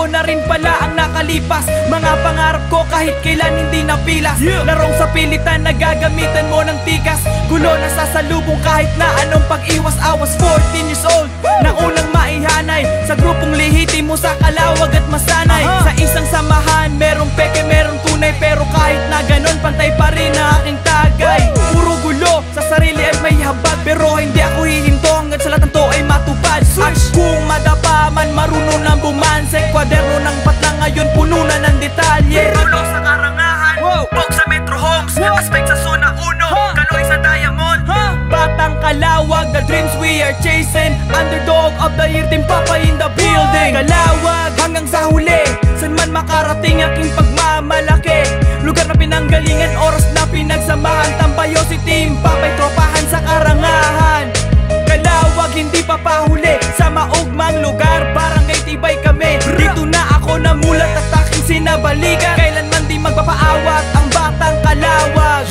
taon na rin pala ang nakalipas. Mga pangarap ko kahit kailan hindi napilas. Larong sa pilitan na gagamitan mo ng tikas. Gulo na sasalubong kahit na anong pag-iwas. I was 14 years old na unang maihanay sa grupong lihiti mo sa kalawag at masanay. Sa isang samahan merong peke, merong tunay. Pero kahit na ganon pantay pa rin na aking tagay. Puro gulo sa sarili ay may habag, pero hindi ako hihinto hanggang sa lahat ng to ay matupad. At kung madapa man marunong nang bumansay, kwaderno ng batla ngayon puno na ng detalye. Gulo sa karangahan, Pog sa Metro Homes, Aspect sa Zona 1, Kaloy sa Diamond. Batang Kalawag, the dreams we are chasing. Underdog of the year, Team Papa in the building. Kalawag hanggang sa huli, san man makarating aking pagmamalaki. Lugar na pinanggalingan, oras na pinagsamahan. Tambayo si Team Papa'y tropahan sa karangahan. Kalawag hindi pa pahuli sa maugmang lugar. Barangay Tibay kami, dito na ako namulat at aking sinabalikan. Kailanman di magpapaawat ang Batang Kalawag.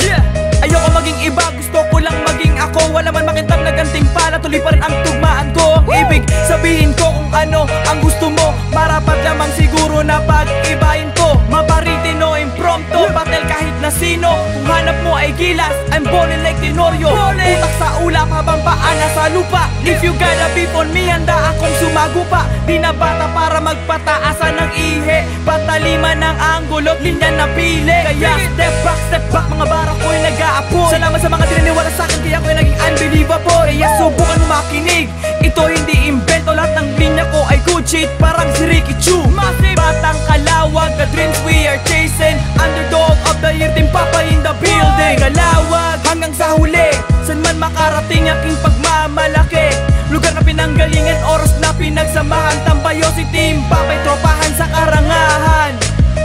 Ayoko maging iba, gusto ko lang maging ako. Wala man makintab na gantimpala, tuloy pa rin ang tugmaan ko. Ang ibig sabihin ko kung ano ang gusto mo, marapat lamang siguro na pag-ibahin ko. Maparitin o impromptu, battle kahit na sino. Kung hanap mo ay gilas, I'm ballin' like Tenorio. Utak sa ulap habang paa nasa lupa. If you gotta be on me, handa akong sumagupa. Di na bata para magpataasan ng ihe. Pataliman ng anggulot, linya na pili. Kaya step back, mga bara ko'y nag-aapoy. Salamat sa mga tinaniwala sa'kin, kaya ko'y naging unbelievable. Kaya subukan mo makinig, ito hindi invento. Lahat ng linya ko ay good shit, parang si Ricky Chu. Batang Kalawag, the dreams we are chasing. Underdog of the year, Team Papa in the building. Kalawag hanggang sa huli, san man makarating aking pagmamalaki. Lugar na pinanggalingan, oras na pinagsamahan. Tambayo si Team Papa'y tropahan sa karangahan.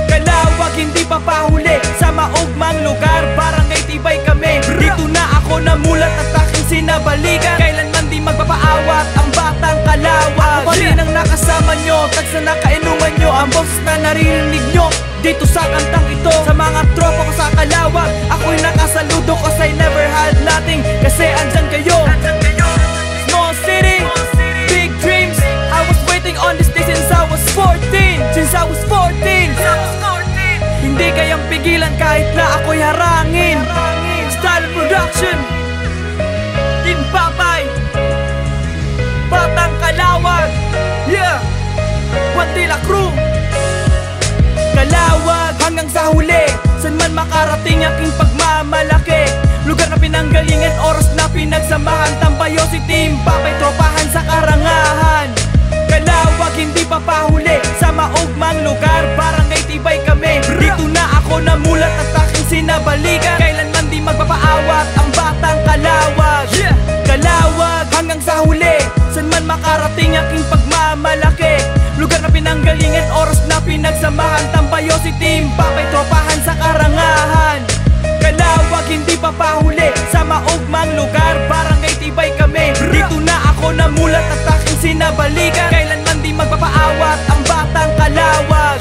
Kalawag hindi pa pahuli sa maugmang lugar. Barangay Tibay kami, dito na ako namulat at aking sinabalikan. Kailanman di magpapaawat ang Batang Kalawag. Ako pa rin ang nakasama nyo, tagsa na kainuman nyo. Ang boses na naririnig nyo dito sa kantang ito. Sa mga tropa ko sa Kalawag, ako'y nakasaludo cause I never had nothing. Kasi andyan kayo, small city, big dreams. I was waiting on this day since I was 14. Since I was 14, hindi kayang pigilan kahit na ako'y harangin. Style production, Team Papay, Batang Kalawag, yeah, Wandila Crew. Kalawag hanggang sa huli, san man makarating aking pagmamalaki. Lugar na pinanggalingan, oras na pinagsamahan. Tambayo si Team Papa'y tropahan sa karangahan. Kalawag hindi pa pahuli sa maugmang lugar. Barangay Tibay kami, dito na ako namulat at aking sinabalikan. Kailanman di magpapaawat ang Batang Kalawag. Kalawag hanggang sa huli, san man makarating aking pagmamalaki. Lugar na pinanggalingan, oras na pinagsamahan. Tambayo si Team Papa'y tropahan sa karangahan. Kalawag hindi pa pahuli sa maugmang lugar. Barangay Tibay kami, dito na ako namulat at aking sinabalikan. Kailanman di magpapaawat ang Batang Kalawag.